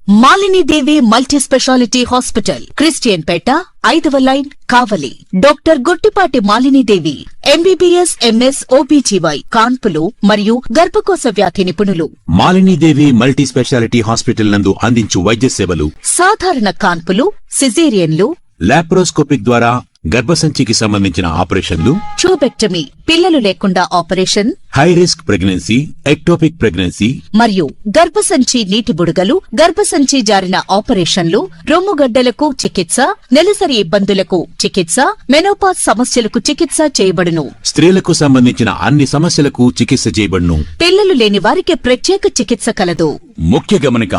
Malini Devi multi speciality hospital, Christian Peta, 5వ line, Kavali. Doctor Guttipati Malinidevi, MBBS, MS, OBGY, కాన్పులు మరియు గర్భకోశ వ్యాధి నిపుణులు. మాలినీదేవి మల్టీ స్పెషాలిటీ హాస్పిటల్ నందు అందించు వైద్య సేవలు: సాధారణ కాన్పులు, సిజేరియన్లు, లాప్రోస్కోపిక్ ద్వారా గర్భసంచికి సంబంధించిన ఆపరేషన్లు, ట్యూబెక్టమీ, పిల్లలు లేకుండా operation, high risk pregnancy, ectopic pregnancy మరియు గర్భసంచి నీటి బుడగలు, గర్భసంచి జారిన ఆపరేషన్లు, రొమ్ముగడ్డలకు చికిత్స, నెలసరి ఇబ్బందులకు చికిత్స, మెనోపాజ్ సమస్యలకు చికిత్స చేయబడును. స్త్రీలకు సంబంధించిన అన్ని సమస్యలకు చికిత్స చేయబడును. పిల్లలు లేని వారికి ప్రత్యేక చికిత్స కలదు. ముఖ్య గమనిక: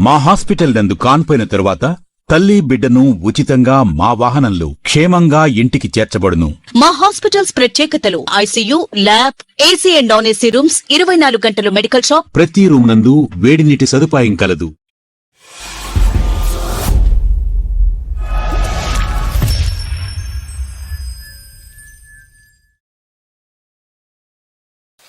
మా హాస్పిటల్ నందు కాన్పోయిన తరువాత తల్లి బిడ్డను ఉచితంగా మా వాహనంలో క్షేమంగా ఇంటికి చేర్చబడును. మా హాస్పిటల్స్ ప్రత్యేకతలు: ICU, lab, AC and non AC rooms, 24 గంటలు మెడికల్ షాప్, ప్రతి రూమ్ నందు వేడి నీటి సదుపాయం కలదు.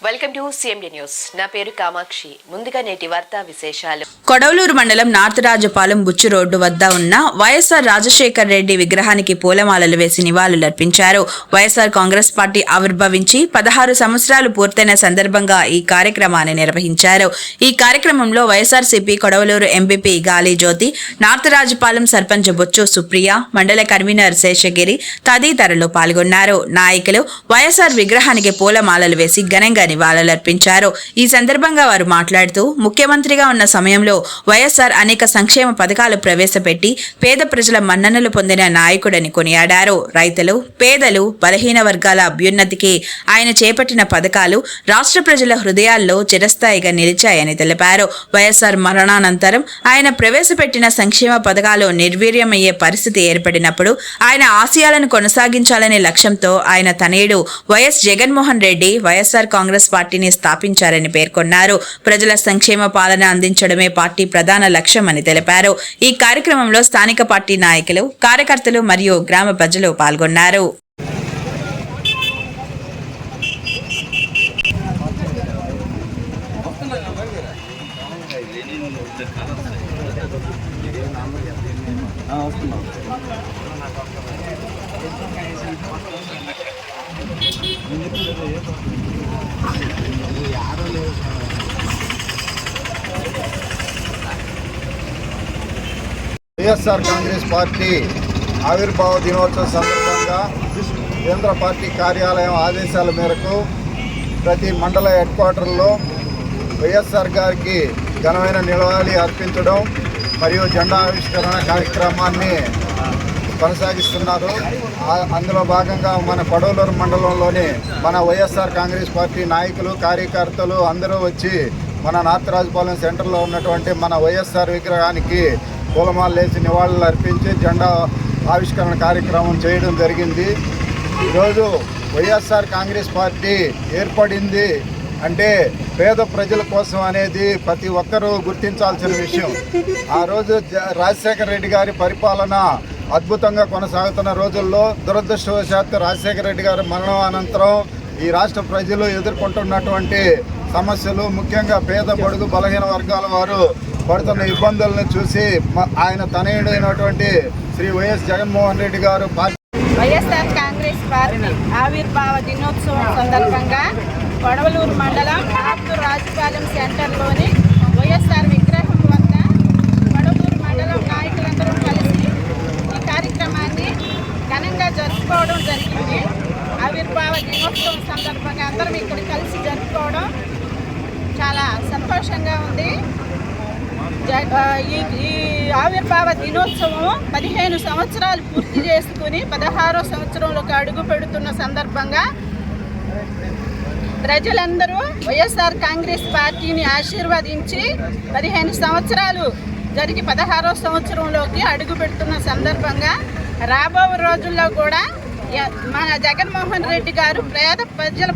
Welcome to CMD news. నా పేరు కామాక్షి. ముందుగా నేటి వార్తా విశేషాలు. కొడవలూరు మండలం నార్త్ రాజపాలెం బుచ్చు రోడ్డు వద్ద ఉన్న వైఎస్ఆర్ రాజశేఖర్ రెడ్డి విగ్రహానికి పూలమాలలు వేసి నివాళులర్పించారు. వైఎస్ఆర్ కాంగ్రెస్ పార్టీ ఆవిర్భవించి 16 సంవత్సరాలు పూర్తయిన సందర్భంగా ఈ కార్యక్రమాన్ని నిర్వహించారు. ఈ కార్యక్రమంలో వైఎస్ఆర్సీపీ కొడవలూరు ఎంపీపీ గాలి జ్యోతి, నార్త్ రాజపాలెం సర్పంచ్ బొచ్చు సుప్రియ, మండల కన్వీనర్ శేషగిరి తదితరులు పాల్గొన్నారు. నాయకులు వైఎస్ఆర్ విగ్రహానికి పూలమాలలు వేసి ఘనంగా నివాళులర్పించారు. ఈ సందర్భంగా వారు మాట్లాడుతూ, ముఖ్యమంత్రిగా ఉన్న సమయంలో వైఎస్ఆర్ అనేక సంక్షేమ పథకాలు ప్రవేశపెట్టి పేద ప్రజల మన్ననలు పొందిన నాయకుడని కొనియాడారు. రైతులు, పేదలు, బలహీన వర్గాల అభ్యున్నతికి ఆయన చేపట్టిన పథకాలు రాష్ట్ర ప్రజల హృదయాల్లో చిరస్థాయిగా నిలిచాయని తెలిపారు. వైఎస్ఆర్ మరణానంతరం ఆయన ప్రవేశపెట్టిన సంక్షేమ పథకాలు నిర్వీర్యమయ్యే పరిస్థితి ఏర్పడినప్పుడు ఆయన ఆశయాలను కొనసాగించాలనే లక్ష్యంతో ఆయన తనయుడు వైఎస్ జగన్మోహన్ రెడ్డి వైఎస్ఆర్ కాంగ్రెస్ పార్టీని స్థాపించారని పేర్కొన్నారు. ప్రజల సంక్షేమ పాలన అందించడమే పార్టీ ప్రధాన లక్ష్యమని తెలిపారు. ఈ కార్యక్రమంలో స్థానిక పార్టీ నాయకులు, కార్యకర్తలు మరియు గ్రామ ప్రజలు పాల్గొన్నారు. వైఎస్ఆర్ కాంగ్రెస్ పార్టీ ఆవిర్భావ దినోత్సవ సందర్భంగా కేంద్ర పార్టీ కార్యాలయం ఆదేశాల మేరకు ప్రతి మండల హెడ్ క్వార్టర్లో వైఎస్ఆర్ గారికి ఘనమైన నివాళి అర్పించడం మరియు జెండా ఆవిష్కరణ కార్యక్రమాన్ని కొనసాగిస్తున్నారు. అందులో భాగంగా మన కొడవలూరు మండలంలోని మన వైఎస్ఆర్ కాంగ్రెస్ పార్టీ నాయకులు, కార్యకర్తలు అందరూ వచ్చి మన నార్త్ రాజపాలెం సెంటర్లో ఉన్నటువంటి మన వైఎస్ఆర్ విగ్రహానికి పూలమాలలేసి నివాళులు అర్పించి జెండా ఆవిష్కరణ కార్యక్రమం చేయడం జరిగింది. ఈరోజు వైఎస్ఆర్ కాంగ్రెస్ పార్టీ ఏర్పడింది అంటే పేద ప్రజల కోసం అనేది ప్రతి ఒక్కరూ గుర్తించాల్సిన విషయం. ఆ రోజు రాజశేఖర రెడ్డి గారి పరిపాలన అద్భుతంగా కొనసాగుతున్న రోజుల్లో దురదృష్టవశాత్తు రాజశేఖర రెడ్డి గారి మరణం అనంతరం ఈ రాష్ట్ర ప్రజలు ఎదుర్కొంటున్నటువంటి సమస్యలు, ముఖ్యంగా పేద బడుగు బలహీన వర్గాల వారు పడుతున్న ఇబ్బందులను చూసి ఆయన తనయుడైనటువంటి శ్రీ వైఎస్ జగన్మోహన్ రెడ్డి గారు వైఎస్ఆర్ కాంగ్రెస్ పార్టీ ఆవిర్భావ దినోత్సవం సందర్భంగా కొడవలూరు మండలం నార్త్ రాజపాలెం సెంటర్లోని వైఎస్ఆర్ విగ్రహం వద్ద కొడవలూరు మండలం నాయకులందరూ కలిసి ఈ కార్యక్రమాన్ని ఘనంగా జరుపుకోవడం జరిగింది. ఆవిర్భావ దినోత్సవం సందర్భంగా అందరం ఇక్కడ కలిసి జరుపుకోవడం చాలా సంతోషంగా ఉంది. ఈ ఆవిర్భావ దినోత్సవం 15 సంవత్సరాలు పూర్తి చేసుకుని 16వ సంవత్సరంలోకి అడుగు పెడుతున్న సందర్భంగా ప్రజలందరూ వైఎస్ఆర్ కాంగ్రెస్ పార్టీని ఆశీర్వదించి 15 సంవత్సరాలు జరిగి 16వ సంవత్సరంలోకి అడుగు పెడుతున్న సందర్భంగా రాబో రోజుల్లో కూడా మన జగన్మోహన్ రెడ్డి గారు పేద ప్రజల